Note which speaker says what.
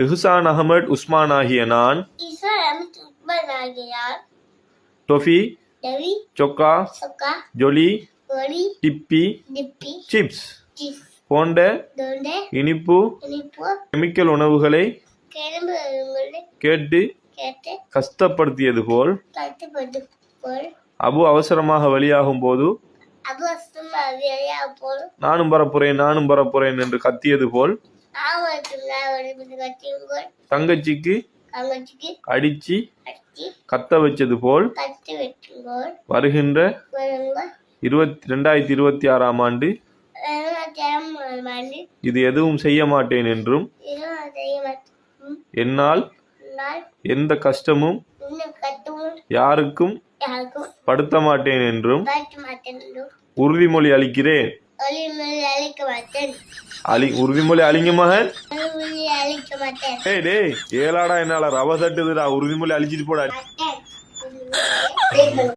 Speaker 1: இஹ்சான் Ahmad Usman ஆகிய நான் toffee சொக்கா ஜொலி டிப்பி சிப்ஸ் போன்ற இனிப்பு கெமிக்கல் உணவுகளை கேட்டு கஷ்டப்படுத்தியது போல் அபு அவசரமாக வெளியாகும் போது நானும் பரப்புறேன் என்று கத்தியது போல் தங்கச்சிக்கு அடிச்சு கத்த வச்சது போல் வருகின்ற 2026ஆம் ஆண்டு இது எதுவும் செய்ய மாட்டேன் என்றும் என்னால் எந்த கஷ்டமும் யாருக்கும் படுத்த மாட்டேன் என்றும் உறுதிமொழி அளிக்கிறேன். உறுதிமொழி அழிங்க மகன். டேய் ஏலாடா என்னால ரவ தட்டுதுடா. உறுதிமொழி அழிச்சிட்டு போடா.